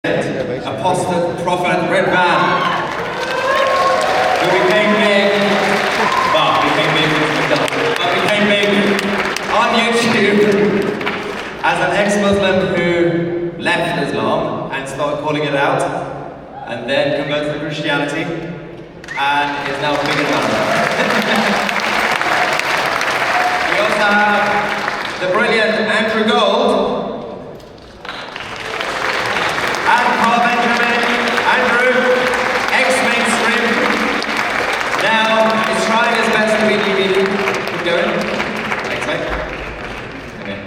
Apostate prophet Red Van, who became big, became big on YouTube as an ex-Muslim who left Islam and started calling it out, and then converted to Christianity, and is now big in London. We also have the brilliant Andrew Gold. Andrew, ex-mainstream, now is trying his best to be DVD. Keep going. Thanks, mate. Okay,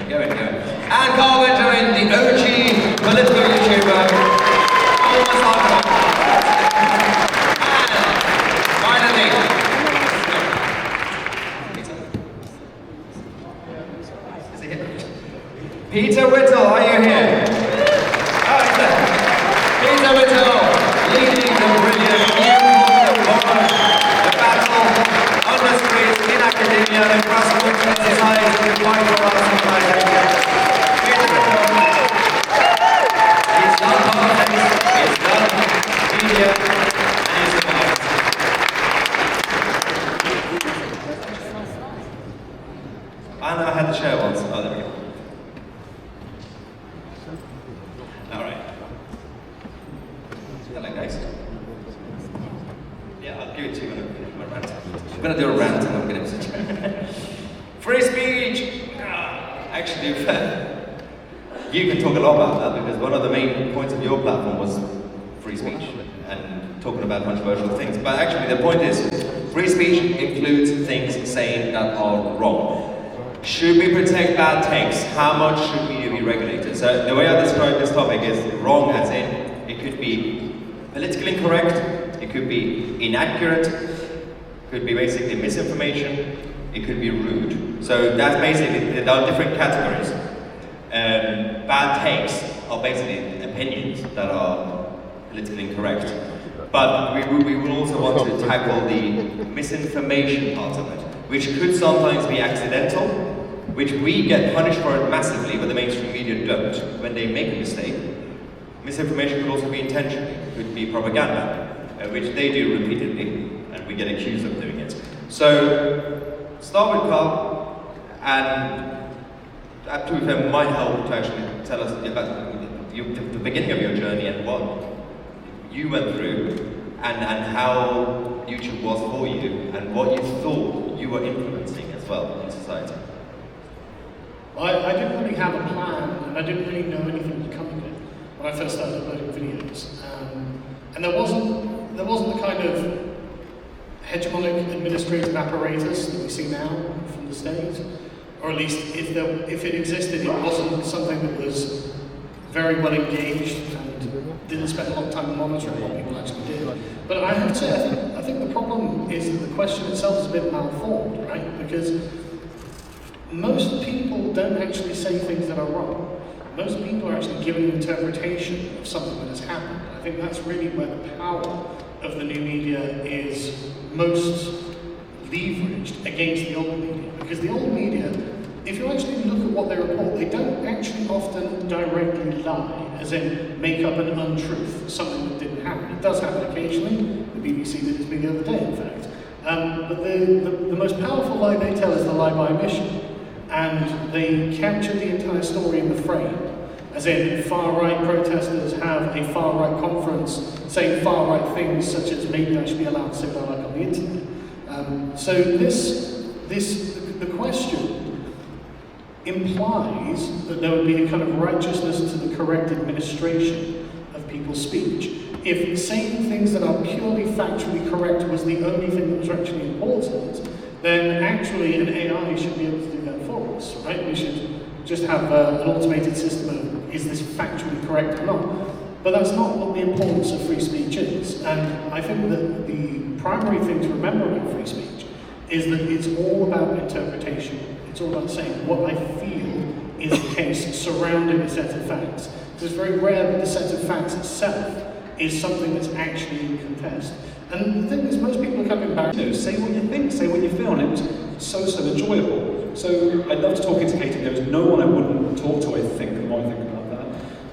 going. And Carl Benjamin, the OG political YouTuber. Almost like and finally, is he here? Peter Whittle, are you here? Peter Whittle, leading the brilliant new movement, the battle on the streets, in academia, and across cultural society to fight for our civilization. Peter Whittle, he's done politics, he's done media, and he's survived. And I had the chair once. Oh, there we go. Hello guys. Yeah, I'll give it to you when I'm rant. I'm going to do a rant and I'm going to free speech! Actually, you can talk a lot about that because one of the main points of your platform was free speech and talking about controversial things. But actually the point is, free speech includes things saying that are wrong. Should we protect bad takes? How much should media be regulated? So the way I describe this topic is wrong as in, it could be politically incorrect, it could be inaccurate, it could be basically misinformation, it could be rude. So that's basically, there are different categories. Bad takes are basically opinions that are politically incorrect. But we will also want to tackle the misinformation part of it, which could sometimes be accidental, which we get punished for it massively, but the mainstream media don't. When they make a mistake, misinformation could also be intentional, could be propaganda, which they do repeatedly, and we get accused of doing it. So, start with Carl, and to be fair, might help to actually tell us about the beginning of your journey and what you went through, and how YouTube was for you, and what you thought you were influencing as well in society. I didn't really have a plan, and I didn't really know anything was coming of it when I first started uploading videos. And there wasn't the kind of hegemonic administrative apparatus that we see now from the States, or at least if it existed, it wasn't something that was very well engaged and didn't spend a lot of time monitoring what people actually did. But I have to say, I think the problem is that the question itself is a bit malformed, right? Because most people don't actually say things that are wrong. Most people are actually giving an interpretation of something that has happened. I think that's really where the power of the new media is most leveraged against the old media. Because the old media, if you actually look at what they report, they don't actually often directly lie, as in make up an untruth, something that didn't happen. It does happen occasionally. The BBC did this the other day, in fact. But the most powerful lie they tell is the lie by omission. And they capture the entire story in the frame, as in far-right protesters have a far-right conference saying far-right things such as maybe I should be allowed to say what I like on the internet. So the question implies that there would be a kind of righteousness to the correct administration of people's speech. If saying things that are purely factually correct was the only thing that was actually important, then actually an AI should be able to do that for us, right? We should just have an automated system of, is this factually correct or not? But that's not what the importance of free speech is. And I think that the primary thing to remember about free speech is that it's all about interpretation. It's all about saying what I feel is the case surrounding a set of facts. Because it's very rare that the set of facts itself is something that's actually in contest. And the thing is, most people are coming back to say what you think, say what you feel, and it was so enjoyable. So I'd love to talk into Katie. There was no one I wouldn't talk to, I think, and what I think about that.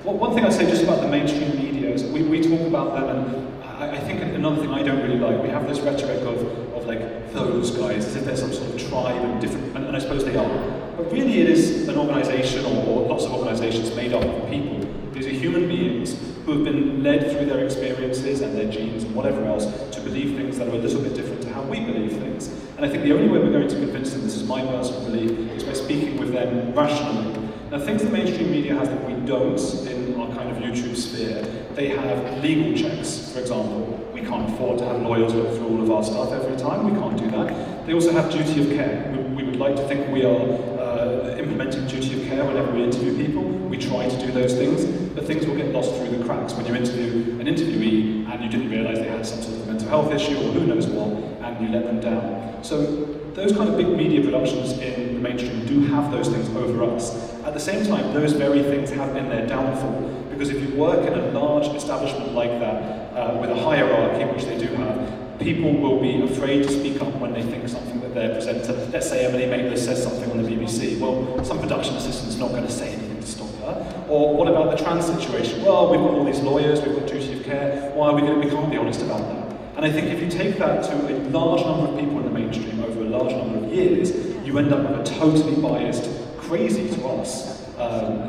Well, one thing I'd say just about the mainstream media is we talk about them, and I think another thing I don't really like, we have this rhetoric of like those guys, as if they're some sort of tribe and different, and I suppose they are. But really it is an organisation, or lots of organisations made up of people. These are human beings who have been led through their experiences and their genes and whatever else to believe things that are a little bit different to how we believe things. And I think the only way we're going to convince them, this is my personal belief, is by speaking with them rationally. Now, things the mainstream media has that we don't in our kind of YouTube sphere, they have legal checks, for example. We can't afford to have lawyers look through all of our stuff every time, we can't do that. They also have duty of care. We would like to think we are implementing duty of care whenever we interview people. We try to do those things, but things will get lost through the cracks when you interview an interviewee and you didn't realise they had some sort of mental health issue or who knows what, and you let them down. So those kind of big media productions in the mainstream do have those things over us. At the same time, those very things have been their downfall, because if you work in a large establishment like that, with a hierarchy, which they do have, people will be afraid to speak up when they think something that their presenter, let's say Emily Maitlis says something on the BBC, well, some production assistant's not going to say anything to stop her. Or what about the trans situation? Well, we've got all these lawyers, we've got duty of care, why are we can't be honest about that. And I think if you take that to a large number of people in the mainstream over a large number of years, you end up with a totally biased, crazy to us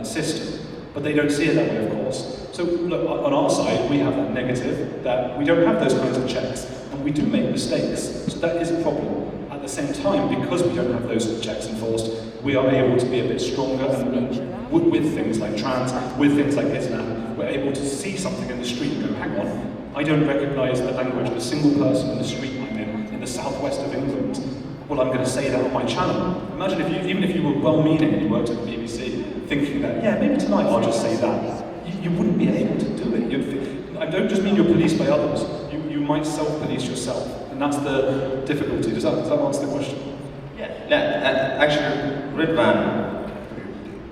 system. But they don't see it that way, of course. So look, on our side, we have that negative, that we don't have those kinds of checks, and we do make mistakes. So that is a problem. At the same time, because we don't have those checks enforced, we are able to be a bit stronger, and with things like trans, with things like Islam, we're able to see something in the street and go, hang on, I don't recognise the language of a single person in the street I'm in the southwest of England. Well, I'm going to say that on my channel. Imagine if you, even if you were well-meaning and you worked at the BBC, thinking that, yeah, maybe tonight I'll just say that. You wouldn't be able to do it. I don't just mean you're policed by others. You might self-police yourself, and that's the difficulty. Does that answer the question? Yeah. Actually, Ridvan,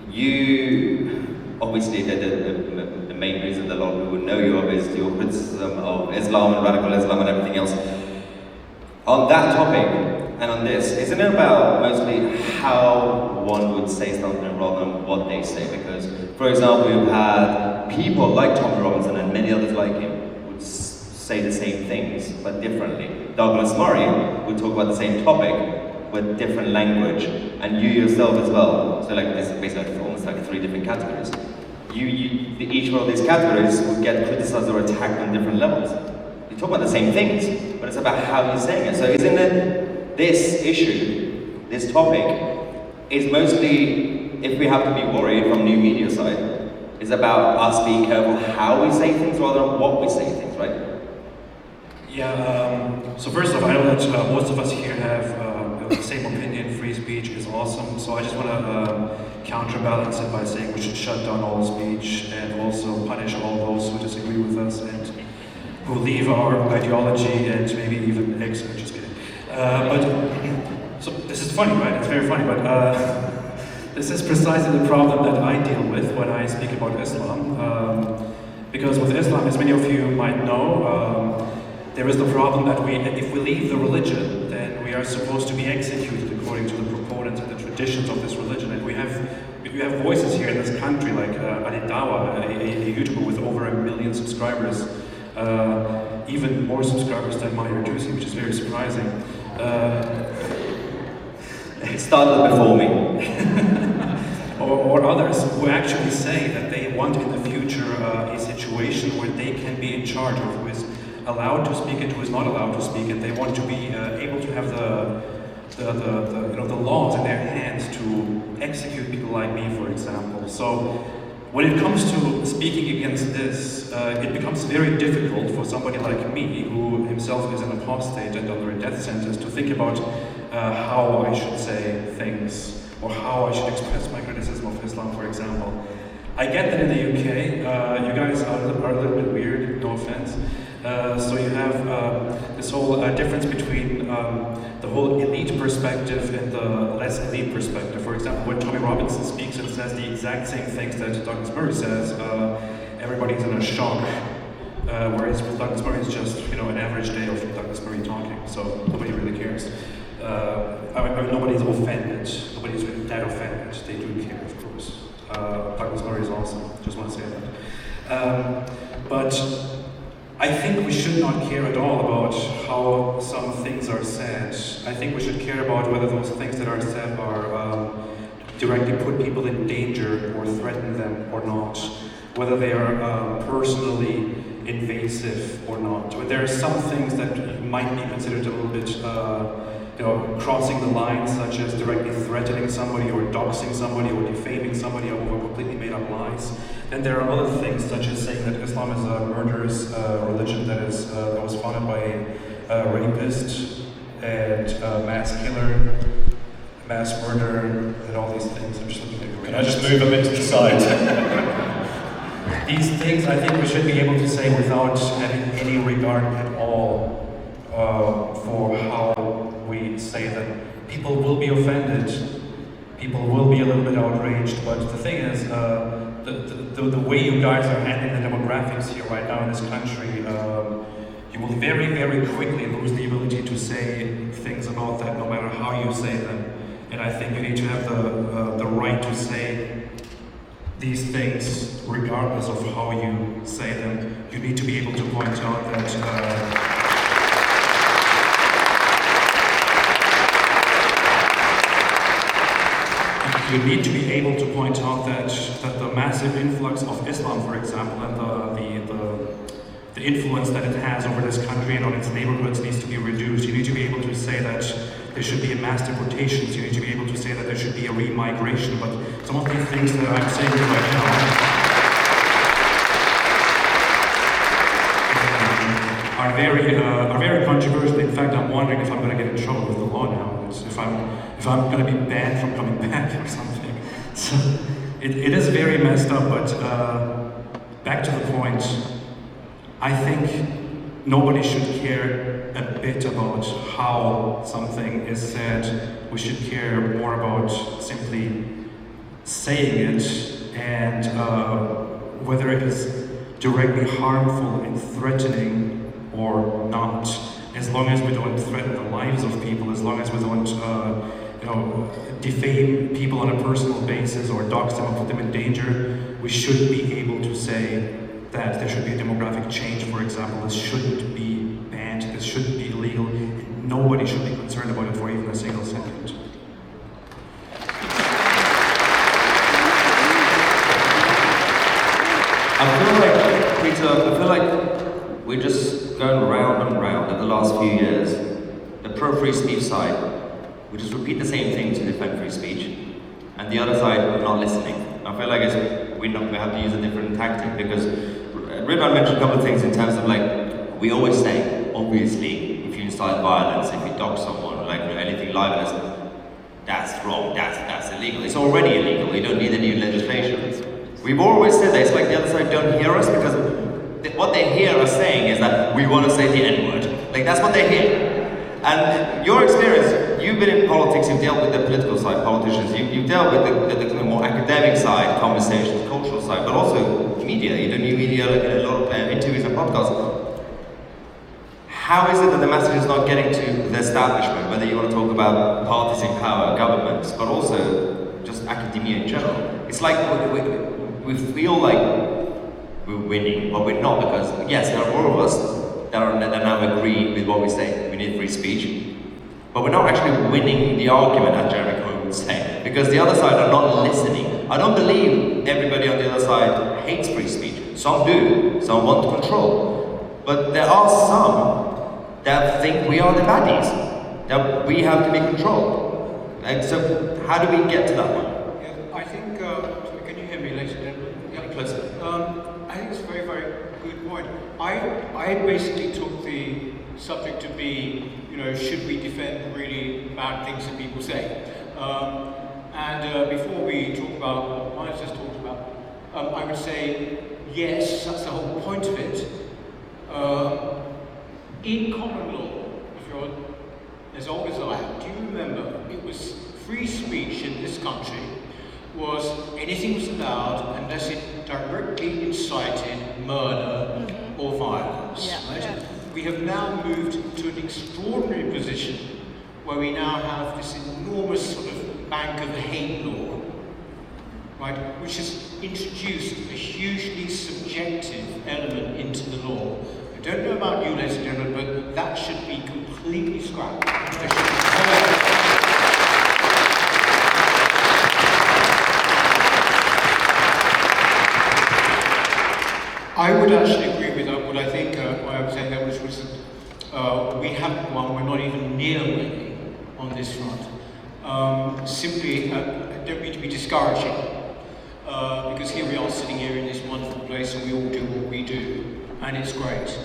you obviously the main reason that a lot of people know you of is your criticism of Islam and radical Islam and everything else. On that topic, and on this, isn't it about mostly how one would say something rather than what they say? Because, for example, you've had people like Tommy Robinson and many others like him would say the same things, but differently. Douglas Murray would talk about the same topic with different language, and you yourself as well. So like, this is basically almost like 3 different categories. Each one of these categories would get criticized or attacked on different levels. You talk about the same things, but it's about how you're saying it. So isn't it this issue, this topic, is mostly, if we have to be worried from new media side, is about us being careful how we say things rather than what we say things, right? Yeah, so first off, I know that most of us here have the same opinion, free speech is awesome, so I just want to counterbalance it by saying we should shut down all speech and also punish all those who disagree with us and who leave our ideology and maybe even exit, just kidding. So this is funny, right? It's very funny, but this is precisely the problem that I deal with when I speak about Islam. Because with Islam, as many of you might know, there is the problem that if we leave the religion, then we are supposed to be executed according to the proponents and the traditions of this religion. And we have voices here in this country, like Ali Dawa, a YouTuber with over 1 million subscribers, even more subscribers than Tousi, which is very surprising. It started before me. or others who actually say that they want in the future a situation where they can be in charge of who is allowed to speak and who is not allowed to speak, and they want to be able to have the laws in their hands to execute people like me, for example. So when it comes to speaking against this, it becomes very difficult for somebody like me, who himself is an apostate and under a death sentence, to think about how I should say things, or how I should express my criticism of Islam, for example. I get that in the UK, you guys are a little bit weird, no offense. So you have this whole difference between the whole elite perspective and the less elite perspective. For example, when Tommy Robinson speaks and says the exact same things that Douglas Murray says, everybody's in a shock. Whereas with Douglas Murray, it's just an average day of Douglas Murray talking, so nobody really cares. Nobody's offended. Nobody's really that offended. They do care, of course. Douglas Murray is awesome. Just want to say that. But I think we should not care at all about how some things are said. I think we should care about whether those things that are said are directly put people in danger or threaten them or not. Whether they are personally invasive or not. There are some things that might be considered a little bit crossing the line, such as directly threatening somebody or doxing somebody or defaming somebody over completely made up lies. Then there are other things, such as saying that Islam is a murderous religion that was founded by a rapist and a mass killer, mass murderer, and all these things. I'm just looking at. Can I just move a bit to the side? These things I think we should be able to say without having any regard at all for how we say them. People will be offended, people will be a little bit outraged, but the thing is, the way you guys are handling the demographics here right now in this country, you will very, very quickly lose the ability to say things about that no matter how you say them. And I think you need to have the right to say these things regardless of how you say them. You need to be able to point out that you need to be able to point out that the massive influx of Islam, for example, and the influence that it has over this country and on its neighborhoods needs to be reduced. You need to be able to say that there should be a mass deportations. You need to be able to say that there should be a remigration. But some of these things that I'm saying right now are very controversial. In fact, I'm wondering if I'm going to get in trouble with the law now. If I'm going to be banned from coming back or something. So it is very messed up. But back to the point. I think nobody should care a bit about how something is said. We should care more about simply saying it and whether it is directly harmful and threatening or not. As long as we don't threaten the lives of people, as long as we don't defame people on a personal basis or dox them or put them in danger, we should be able to say that there should be a demographic change, for example. This shouldn't be banned, this shouldn't be illegal, and nobody should be concerned about it for even a single second. I feel like we're just going round and round in the last few years. The pro-free speech side, we just repeat the same thing to defend free speech, and the other side, we're not listening. I feel like we have to use a different tactic, because Ridwan mentioned a couple of things in terms of, like, we always say, obviously, if you incite violence, if you dox someone, like anything libelous, that's wrong, that's illegal. It's already illegal, you don't need any legislation. We've always said that. It's like the other side don't hear us, because what they hear us saying is that we want to say the N-word. Like, that's what they hear. And your experience, you've been in politics, you've dealt with the political side, politicians, you've dealt with the more academic side, conversations, cultural side, but also media. You do new media, like a lot of interviews and podcasts. How is it that the message is not getting to the establishment, whether you want to talk about parties in power, governments, but also just academia in general? It's like we feel like we're winning, but we're not, because yes, there are more of us that now agree with what we say. We need free speech, but we're not actually winning the argument, as Jeremy Cohen would say, because the other side are not listening. I don't believe everybody on the other side hates free speech. Some do, some want control, but there are some that think we are the baddies, that we have to be controlled. And so how do we get to that one? Yeah, I think, can you hear me, ladies and gentlemen? Yeah, closer. I think it's a very, very good point. I basically took the subject to be, should we defend really bad things that people say? And before we talk about what Miles just talked about, I would say, yes, that's the whole point of it. In common law, if you're as old as I am, do you remember it was free speech in this country was anything was allowed unless it directly incited murder or violence. Yeah. Right? Yeah. We have now moved to an extraordinary position where we now have this enormous sort of bank of hate law, right, which has introduced a hugely subjective element into the law. I don't know about you, ladies and gentlemen, but that should be completely scrapped. There should be I would actually agree with what I think what I was saying there, which was that we haven't won, we're not even near winning on this front. Simply, I don't mean to be discouraging, because here we are sitting here in this wonderful place and we all do what we do, and it's great.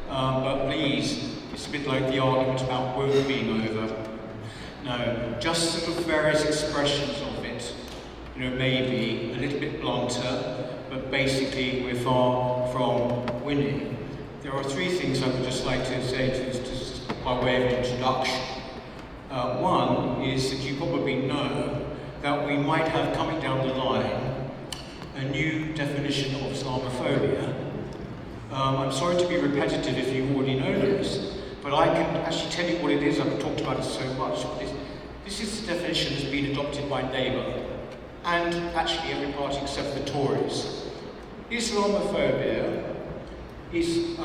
But please, it's a bit like the argument about work being over. No, just sort of various expressions of it, maybe a little bit blunter, but basically we're far from winning. There are three things I would just like to say to this just by way of introduction. One is that you probably know that we might have coming down the line a new definition of Islamophobia. I'm sorry to be repetitive if you already know this, but I can actually tell you what it is. I've talked about it so much. This is the definition that's been adopted by Labour and actually every party except the Tories. Islamophobia is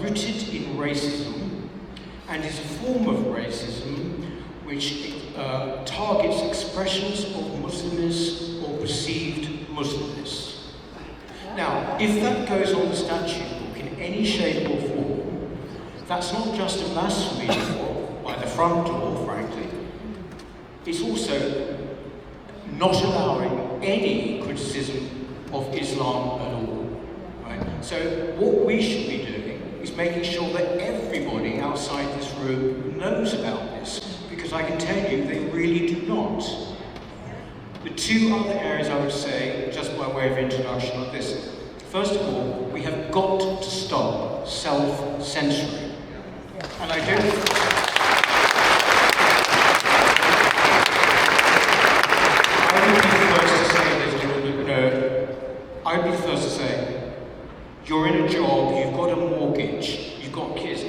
rooted in racism and is a form of racism which targets expressions of Muslimness or perceived Muslimness. Now, if that goes on the statute book in any shape or form, that's not just a blasphemy law by the front door, frankly. It's also not allowing any criticism of Islam at all. Right? So what we should be doing is making sure that everybody outside this room knows about this, because I can tell you they really do not. The two other areas I would say, just by way of introduction, are this. First of all, we have got to stop self-censoring. And I don't... I'd be the first to say, you're in a job, you've got a mortgage, you've got kids.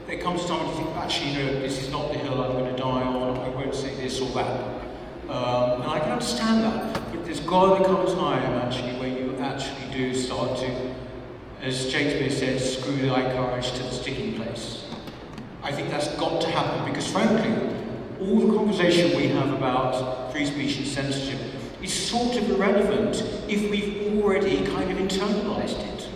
There comes a time when you think, actually, this is not the hill I'm going to die on, I won't say this or that. And I can understand that, but there's got to come a time, actually, where you actually do start to, as Shakespeare said, screw thy courage to the sticking place. I think that's got to happen, because frankly, all the conversation we have about free speech and censorship is sort of irrelevant if we've already kind of internalized it.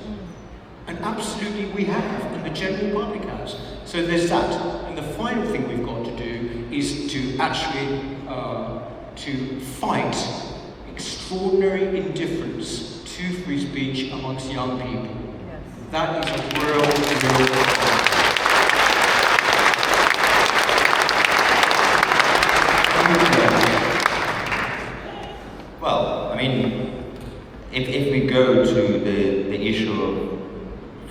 And absolutely we have, and the general public has. So there's that. And the final thing we've got to do is to actually to fight extraordinary indifference to free speech amongst young people. Yes. That is a real Well, I mean, if we go to the issue of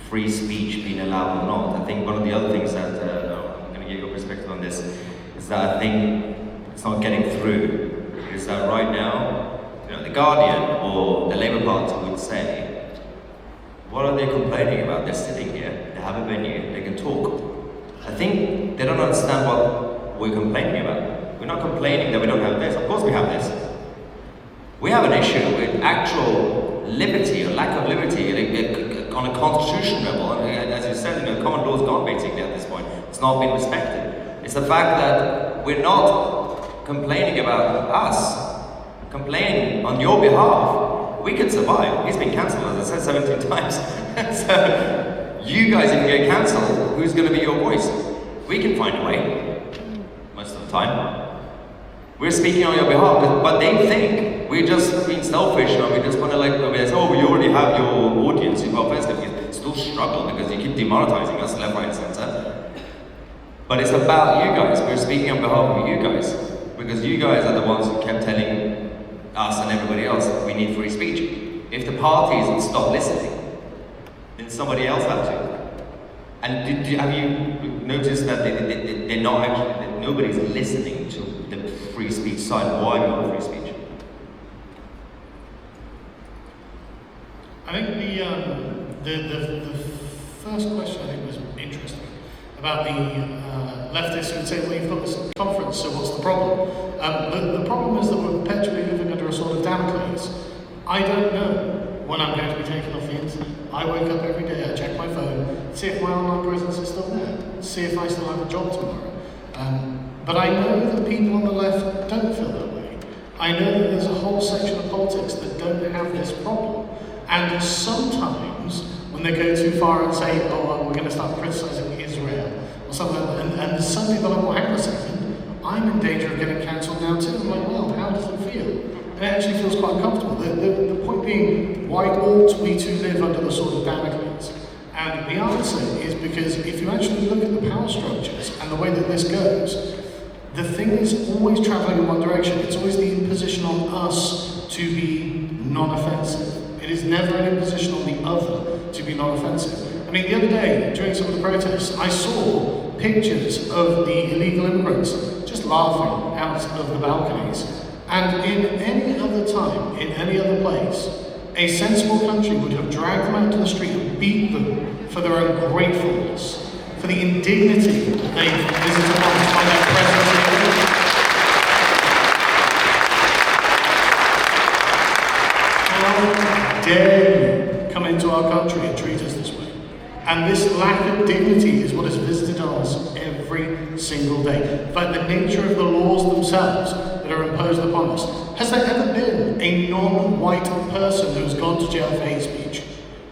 free speech being allowed or not, I think one of the other things that I'm going to give you a perspective on this is that I think it's not getting through. Is that right now, the Guardian or the Labour Party would say, what are they complaining about? They're sitting here, they have a venue, they can talk. I think they don't understand what we're complaining about. We're not complaining that we don't have this. Of course we have this. We have an issue with actual liberty or lack of liberty on a constitutional level. And as you said, common law's gone basically at this point. It's not been respected. It's the fact that we're not complaining about us, complaining on your behalf. We could survive. He's been cancelled, as I said 17 times. So you guys, if you get cancelled, who's going to be your voice? We can find a way, most of the time. We're speaking on your behalf, but they think we're just being selfish, and we just want to you already have your audience, you've got fans, you still struggle because you keep demonetizing us left, right, and center. But it's about you guys. We're speaking on behalf of you guys, because you guys are the ones who kept telling us and everybody else we need free speech. If the parties would stop listening, then somebody else had to. And have you noticed that they're not actually, that nobody's listening to the free speech side? Why not free speech? I think the first question I think was interesting about the leftists who would say, well, you've got this conference, so what's the problem? The problem is that we're perpetually living under a sort of Damocles, I don't know when I'm going to be taken off the internet. I wake up every day, I check my phone, see if my online presence is still there, see if I still have a job tomorrow. But I know that people on the left don't feel that way. I know that there's a whole section of politics that don't have this problem. And sometimes, when they go too far and say, oh, well, we're going to start criticising Israel, or something like that, and suddenly they're like, well, hang on a second, I'm in danger of getting cancelled now too. I'm like, well, how does it feel? And it actually feels quite uncomfortable. The point being, why ought we to live under the sword of Damocles? And the answer is because if you actually look at the power structures and the way that this goes, the thing is always travelling in one direction. It's always the imposition on us to be non-offensive. It is never an imposition on the other to be non-offensive. I mean, the other day, during some of the protests, I saw pictures of the illegal immigrants just laughing out of the balconies. And in any other time, in any other place, a sensible country would have dragged them out to the street and beat them for their ungratefulness, for the indignity that they've visited on by their presence. How dare you come into our country and treat us this way? And this lack of dignity is what has visited us every single day. But the nature of the laws themselves that are imposed upon us. Has there ever been a non-white person who has gone to jail for hate speech?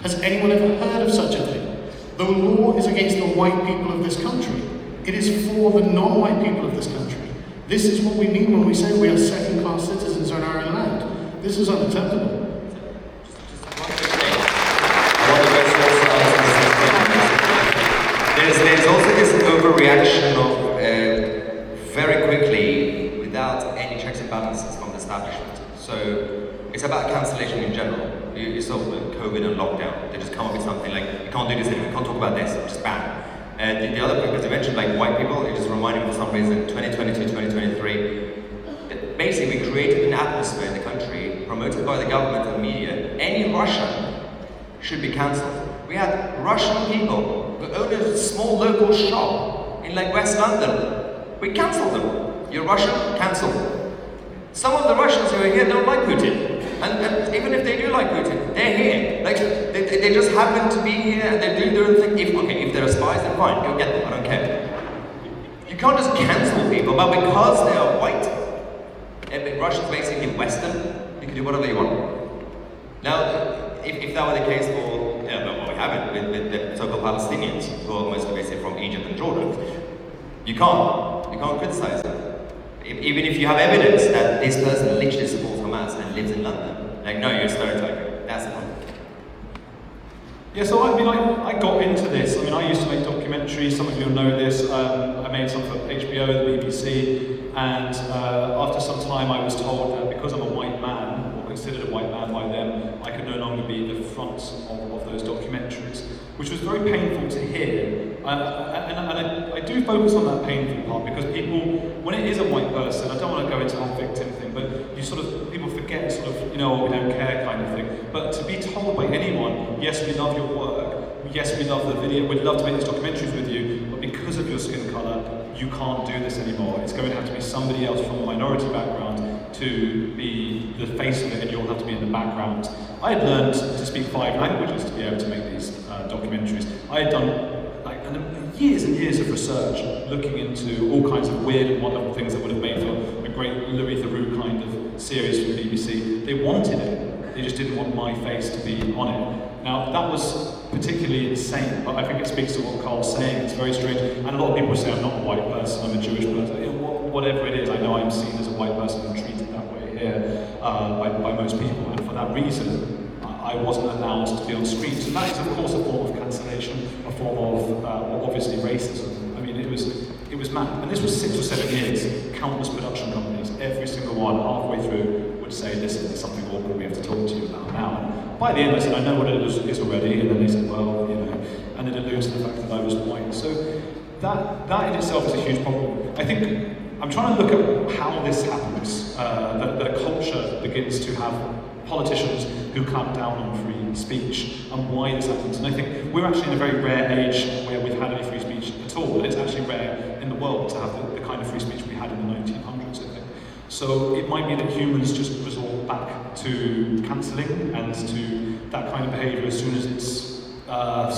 Has anyone ever heard of such a thing? The law is against the white people of this country. It is for the non-white people of this country. This is what we mean when we say we are second-class citizens on our own land. This is unacceptable. There's also this overreaction of very quickly, without any checks and balances from the establishment. So it's about cancellation in general. You saw COVID and lockdown. They just come up with something like, you can't do this anymore, you can't talk about this, just ban. The other point, because you mentioned like white people, it just reminded me for some reason, 2022, 2023, basically we created an atmosphere in the country, promoted by the government and the media. Any Russian should be cancelled. We had Russian people who owned a small local shop in like West London. We cancelled them. You're Russian? Cancelled. Some of the Russians who are here don't like Putin. And even if they do like Putin, they're here. Like, they just happen to be here and they do their own thing. If they're spies, then fine, go get them, I don't care. You can't just cancel people, but because they are white, and Russia's basically Western, you can do whatever you want. Now, if that were the case for, what we have it with the so-called Palestinians, who are mostly basically from Egypt and Jordan, you can't criticize them. Even if you have evidence that this person literally supports Hamas and lives in London, like, no, you're a stereotyping. That's the point. Yeah, so I mean, I got into this. I mean, I used to make documentaries. Some of you will know this. I made some for HBO, the BBC, and after some time, I was told that because I'm a white man, or considered a white man by them, I could no longer be the front of those documentaries, which was very painful to hear. And I do focus on that painful part because people, when it is a white person, I don't want to go into that victim thing, but you sort of, people forget sort of, we don't care kind of thing. But to be told by anyone, yes, we love your work, yes, we love the video, we'd love to make these documentaries with you, but because of your skin colour, you can't do this anymore. It's going to have to be somebody else from a minority background to be the face of it, and you'll have to be in the background. I had learned to speak 5 languages to be able to make these documentaries. I had done years and years of research looking into all kinds of weird and wonderful things that would have made for a great Louis Theroux kind of series from the BBC. They wanted it, they just didn't want my face to be on it. Now, that was particularly insane, but I think it speaks to what Carl's saying. It's very strange, and a lot of people say I'm not a white person, I'm a Jewish person. Whatever it is, I know I'm seen as a white person and treated that way here by most people, and for that reason, I wasn't allowed to be on screens. And that is, of course, a form of cancellation, a form of, obviously, racism. I mean, it was mad. And this was 6 or 7 years. Countless production companies, every single one, halfway through, would say, listen, there's something awkward we have to talk to you about now. By the end, I said, I know what it is already. And then they said, well, and it alludes to the fact that I was white. So that in itself is a huge problem. I think I'm trying to look at how this happens, that a culture begins to have politicians who clamp down on free speech and why this happens. And I think we're actually in a very rare age where we've had any free speech at all, and it's actually rare in the world to have the kind of free speech we had in the 1900s, I think. So it might be that humans just resort back to cancelling and to that kind of behaviour as soon as it's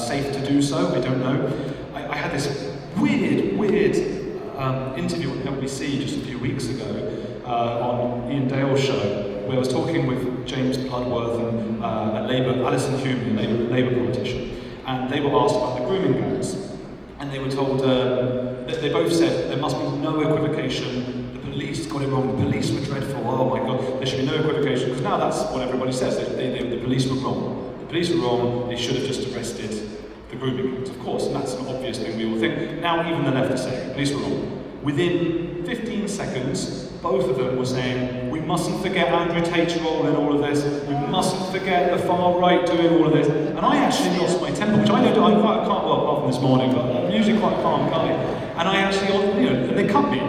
safe to do so. I don't know. I had this weird interview on LBC just a few weeks ago on Ian Dale's show, where I was talking with James Bloodworth and Alison Hume, a Labour politician, and they were asked about the grooming gangs, and they were told they both said there must be no equivocation. The police got it wrong. The police were dreadful. Oh my God, there should be no equivocation, because now that's what everybody says. The police were wrong. The police were wrong. They should have just arrested the grooming gangs, of course, and that's an obvious thing we all think. Now even the left is saying the police were wrong. Within 15 seconds, both of them were saying, we mustn't forget Andrew Tate's role in all of this, we mustn't forget the far right doing all of this. And I actually lost my temper, which I know I'm quite calm, well, apart from this morning, but I'm usually quite a calm guy. And I actually, and they cut me.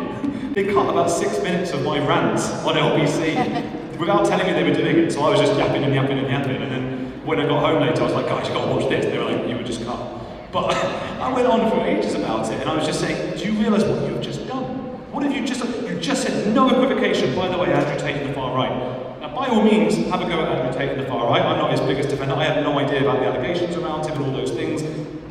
They cut about 6 minutes of my rant on LBC without telling me they were doing it. So I was just yapping. And then when I got home later, I was like, guys, you gotta watch this. They were like, you were just cut. But I went on for ages about it, and I was just saying, do you realise what you've just done? What have you just said no equivocation, by the way, Andrew Tate and the far right. Now, by all means, have a go at Andrew Tate and the far right. I'm not his biggest defender. I have no idea about the allegations around him and all those things.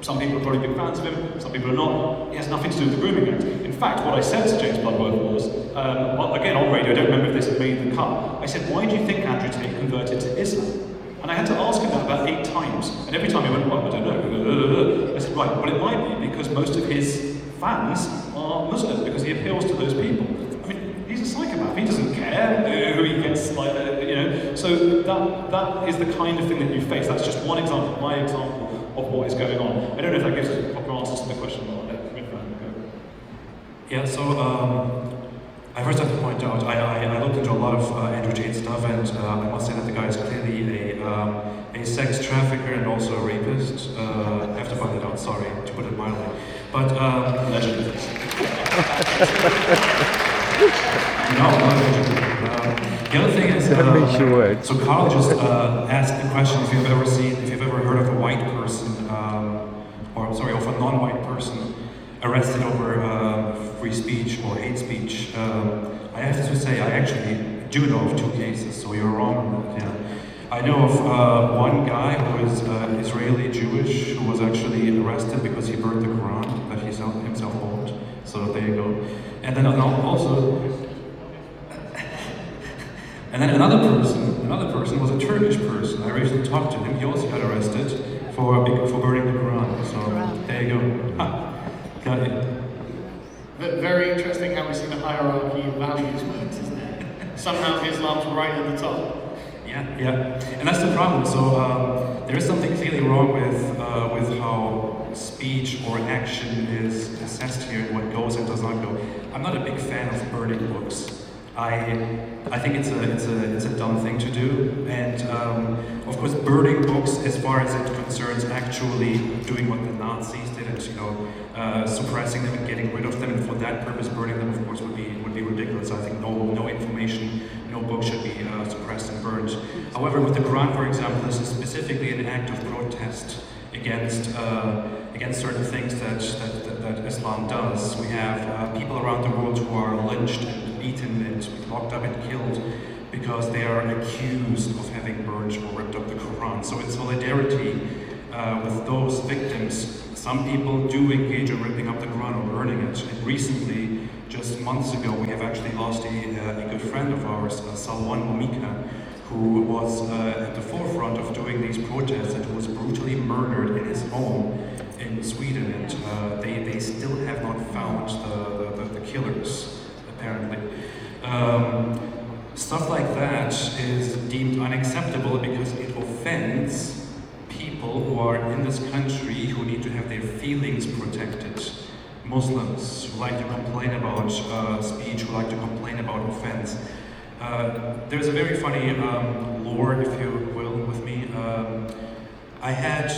Some people are probably big fans of him, some people are not. It has nothing to do with the grooming act. In fact, what I said to James Bloodworth was, again on radio, I don't remember if this had made the cut, I said, why do you think Andrew Tate converted to Islam? And I had to ask him that about 8 times. And every time he went, well, I don't know. I said, right, well, it might be because most of his fans are Muslims, because he appeals to those people. I mean, he's a psychopath. He doesn't care who he gets, So that is the kind of thing that you face. That's just one example, my example of what is going on. I don't know if that gives us proper answers to the question or not. Yeah, so I first have to point out, I looked into a lot of Andrew Tate stuff, and I must say that the guy is clearly a sex trafficker and also a rapist. I have to find it out, sorry, to put it mildly. But, allegedly. No, not allegedly. The other thing is, so Carl just asked the question if you've ever heard of a white person, of a non-white person arrested over free speech or hate speech. I have to say, I actually do know of 2 cases, so you're wrong. Yeah. I know of one guy who is Israeli Jewish who was actually arrested because he burned the Quran that he himself owned. So there you go. And then another person was a Turkish person. I recently talked to him. He also got arrested for burning the Quran. So there you go. Got it. Very interesting how we see the hierarchy of values works, isn't it? Somehow Islam's right at the top. Yeah, and that's the problem. So there is something clearly wrong with how speech or action is assessed here, and what goes and does not go. I'm not a big fan of burning books. I think it's a dumb thing to do, and of course burning books, as far as it concerns actually doing what the Nazis did, and suppressing them and getting rid of them, and for that purpose burning them, of course, would be ridiculous. I think no information, no book should be suppressed and burned. However, with the Quran, for example, this is specifically an act of protest against certain things that Islam does. We have people around the world who are lynched and beaten and locked up and killed because they are accused of having burned or ripped up the Quran. So in solidarity with those victims, some people do engage in ripping up the Quran or burning it. And recently, just months ago, we have actually lost a good friend of ours, Salwan Momika, who was at the forefront of doing these protests and who was brutally murdered in his home in Sweden. And they still have not found the killers, apparently. Stuff like that is deemed unacceptable because it offends people who are in this country who need to have their feelings protected. Muslims who like to complain about speech, who like to complain about offense. There's a very funny lore, if you will, with me. I had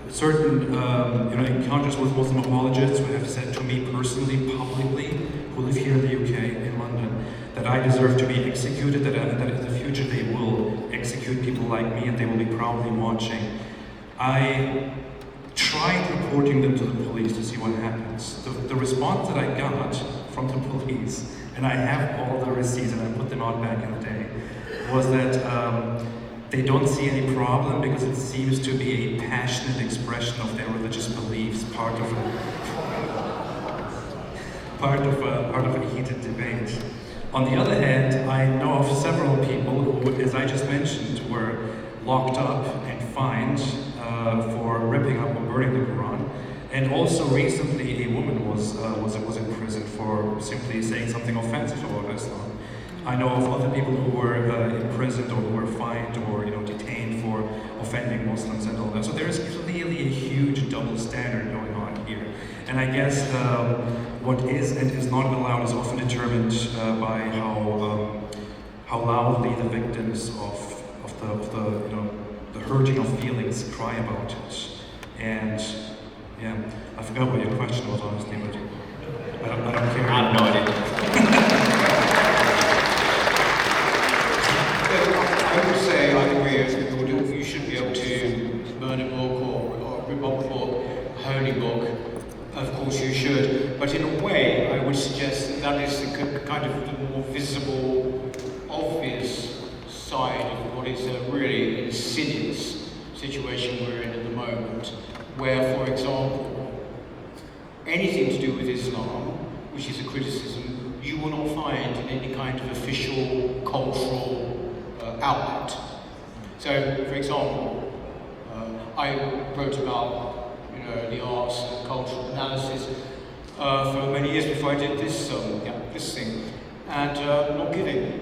certain encounters with Muslim apologists who have said to me personally, publicly, who live here in the UK, in London, that I deserve to be executed, that in the future they will execute people like me and they will be proudly watching. I tried reporting them to the police to see what happens. The response that I got from the police and I have all the receipts and I put them out back in the day, was that they don't see any problem because it seems to be a passionate expression of their religious beliefs, part of a heated debate. On the other hand, I know of several people who, as I just mentioned, were locked up and fined for ripping up or burning the Quran. And also recently, a woman was in prison for simply saying something offensive about Islam. I know of other people who were imprisoned or who were fined or detained for offending Muslims and all that. So there is clearly a huge double standard going on here. And I guess what is and is not allowed is often determined by how loudly the victims of the hurting of feelings cry about it. And yeah, I forgot what your question was, honestly, but I don't care. I have no idea. I would say I agree with you. You should be able to burn a book or rip up a book, a holy book. Of course you should. But in a way, I would suggest that is the kind of the more visible, obvious side of what is a really insidious situation we're in at the moment, where, for example, anything to do with Islam, which is a criticism, you will not find in any kind of official cultural outlet. So, for example, I wrote about the arts and cultural analysis for many years before I did this thing. And not kidding,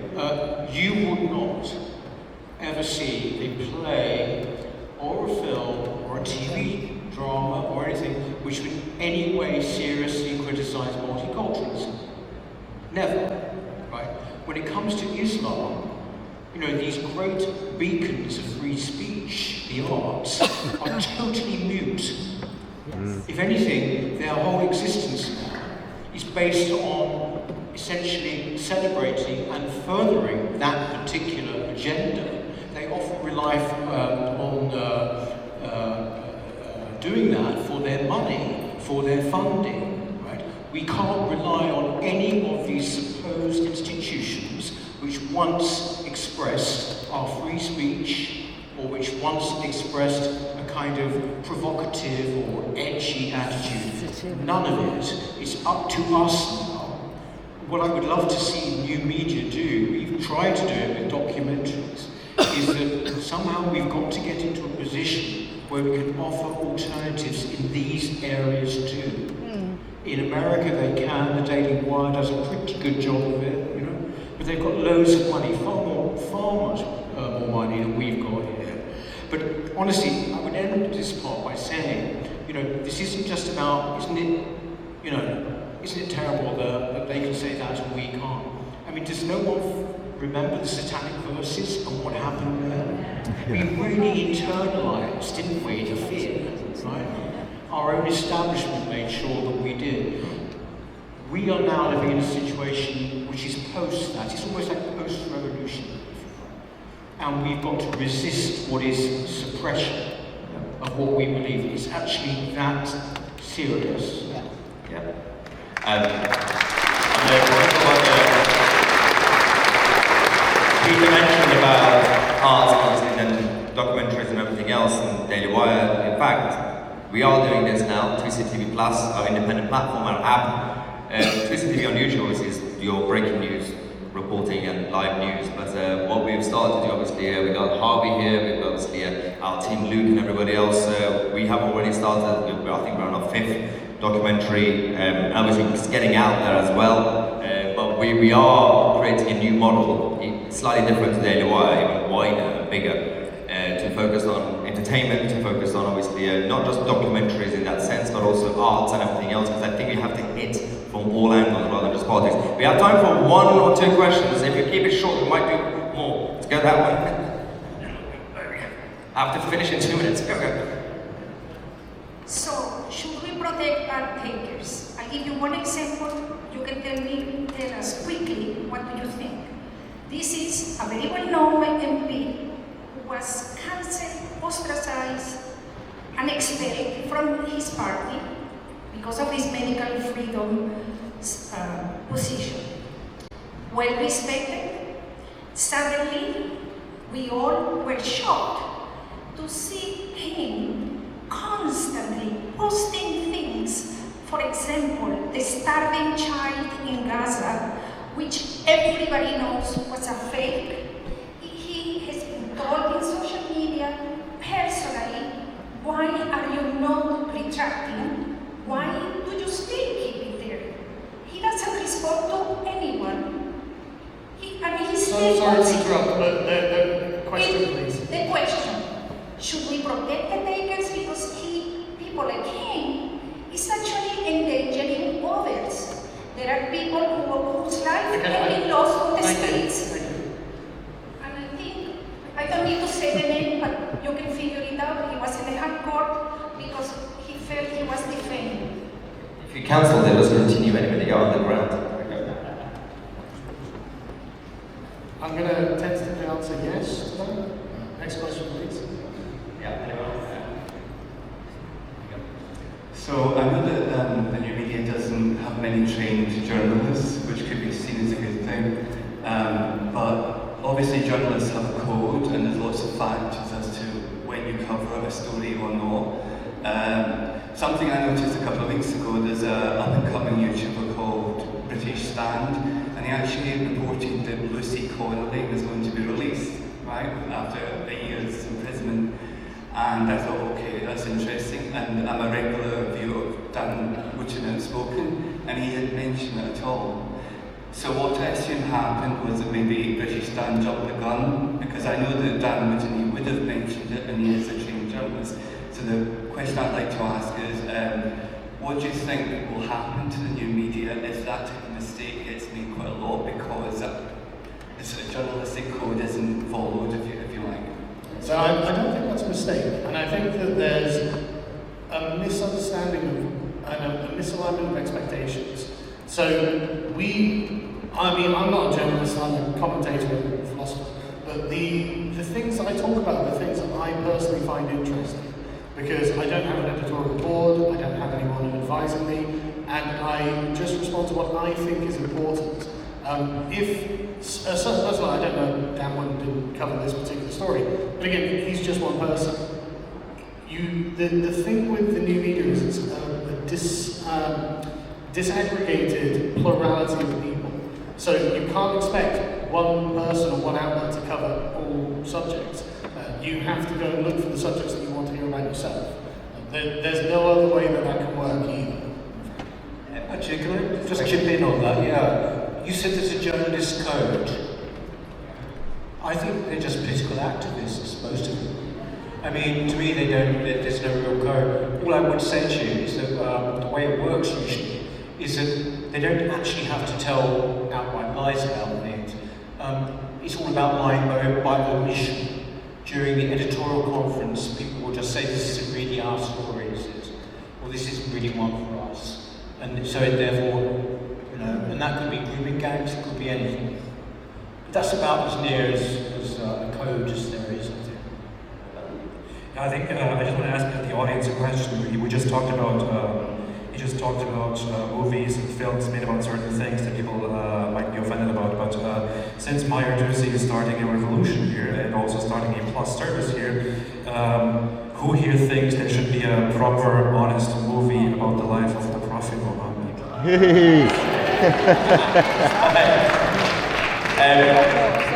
you would not ever see a play or a film or a TV drama or anything which would in any way seriously criticize multiculturalism. Never, right? When it comes to Islam, these great beacons of free speech, the arts, are totally mute. If anything, their whole existence now is based on essentially celebrating and furthering that particular agenda. They often rely on doing that for their money, for their funding. Right? We can't rely on any of these supposed institutions which once expressed our free speech, or which once expressed a kind of provocative or edgy attitude. None of it. It's up to us now. What I would love to see new media do, we've tried to do it with documentaries, is that somehow we've got to get into a position where we can offer alternatives in these areas too. In America they can, the Daily Wire does a pretty good job of it, but they've got loads of money, far much more money than we've got here. But honestly, I would end this part by saying, this isn't just about, isn't it terrible that they can say that and we can't? I mean, does no one remember the satanic verses and what happened there? We really internalized, didn't we, the fear, right? Our own establishment made sure that we did. We are now living in a situation which is post that. It's almost like post-revolution. And we've got to resist what is suppression of what we believe. It's actually that serious. Yeah. Peter mentioned about arts and then documentaries and everything else and Daily Wire. In fact, we are doing this now. Tousi TV Plus, our independent platform, our app. Tousi TV on YouTube obviously is your breaking news reporting and live news, but what we've started to do, obviously, we got Harvey here, we've got obviously our team Luke and everybody else. We have already started, I think we're on our 5th documentary, and obviously it's getting out there as well, but we are creating a new model, slightly different to Daily Wire, even wider and bigger, to focus on entertainment, to focus on obviously not just documentaries in that sense, but also arts and everything else, because I think we have to hit from all angles rather than just politics. We have time for 1 or 2 questions. If you keep it short, we might do more. Let's go that way. I have to finish in 2 minutes. Okay. So, should we protect our takers? I'll give you one example. You can tell us quickly, what do you think? This is a very well-known MP who was cancelled, ostracized, and expelled from his party because of his medical freedom position. well respected. Suddenly, we all were shocked to see him constantly posting things. For example, the starving child in Gaza, which everybody knows was a fake. He has been told in social media, personally, why are you not retracting? Why do you still keep it there? He doesn't respond to anyone. He's still Sorry to interrupt, but the question, please. The question, should we protect the takers because people like him is actually endangering others? There are people whose life have been lost on the streets. And I think, I don't need to say the name, but you can figure it out. He was in the high court because he felt he was defamed. If you cancel, they just continue anyway, they go underground. I'm going to tentatively answer yes to that. Next question, please. Yeah, anyone else? So I know that the new media doesn't have many trained journalists, which could be seen as a good thing. But obviously journalists have a code and there's lots of factors as to when you cover a story or not. Something I noticed a couple of weeks ago, there's an up-and-coming YouTuber called British Stand, and he actually reported that Lucy Connolly was going to be released, right, after a year's imprisonment. And I thought, okay, that's interesting. And I'm a regular viewer of Dan Wootton Outspoken, and he didn't mention it at all. So what I assume happened was that maybe British Dan jumped the gun, because I know that Dan Wootton, he would have mentioned it, and he is a trained journalist. So the question I'd like to ask is, what do you think will happen to the new media if that type of mistake gets made quite a lot, because this journalistic code isn't followed, if you like? So I don't think that's a mistake, and I think that there's a misunderstanding and a misalignment of expectations. So I'm not a journalist, I'm a commentator and a philosopher, but the things that I talk about are the things that I personally find interesting, because I don't have an editorial board, I don't have anyone advising me, and I just respond to what I think is important. If a certain person, I don't know, Dan Wootton didn't cover this particular story, but again, he's just one person. The thing with the new media is it's a disaggregated plurality of people. So you can't expect one person or one outlet to cover all subjects. You have to go and look for the subjects that you want to hear about yourself. There's no other way that can work either. Actually, can I just chip in on that? Yeah. You said there's a journalist code. I think they're just political activists, most of them. I mean, to me, there's no real code. All I would say to you is that the way it works usually is that they don't actually have to tell outright lies about things. It's all about lying by omission. During the editorial conference, people will just say, this isn't really our story, or this isn't really one for us. And so therefore, and that could be grooming gangs, it could be anything. But that's about as near as a code as there is, I think. I think I just want to ask the audience a question. We just talked about movies and films made about certain things that people might be offended about. But since Tousi is starting a revolution here and also starting a plus service here, who here thinks there should be a proper, honest movie about the life of the Prophet Muhammad?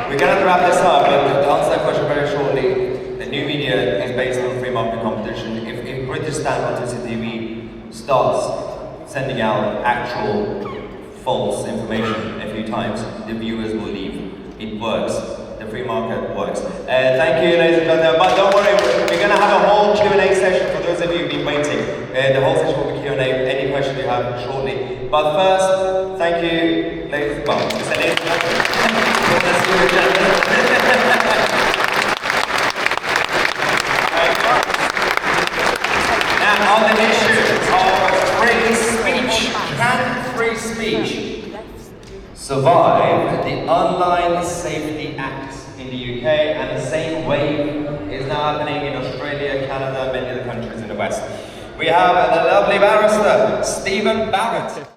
We're going to wrap this up, but to answer that question very shortly, the new media is based on free market competition. If British Stand on Tousi TV starts sending out actual false information a few times, the viewers will leave. It works. The free market works. Thank you, ladies and gentlemen. But don't worry, we're going to have a whole Q&A session for those of you who've been waiting. The whole session will be Q&A, any questions you have shortly. But first, thank you, ladies and gentlemen. Now, on the issue of free speech, can free speech survive the Online Safety Act in the UK, and the same wave is now happening in Australia, Canada, and many other countries in the West? We have the lovely barrister, Stephen Barrett.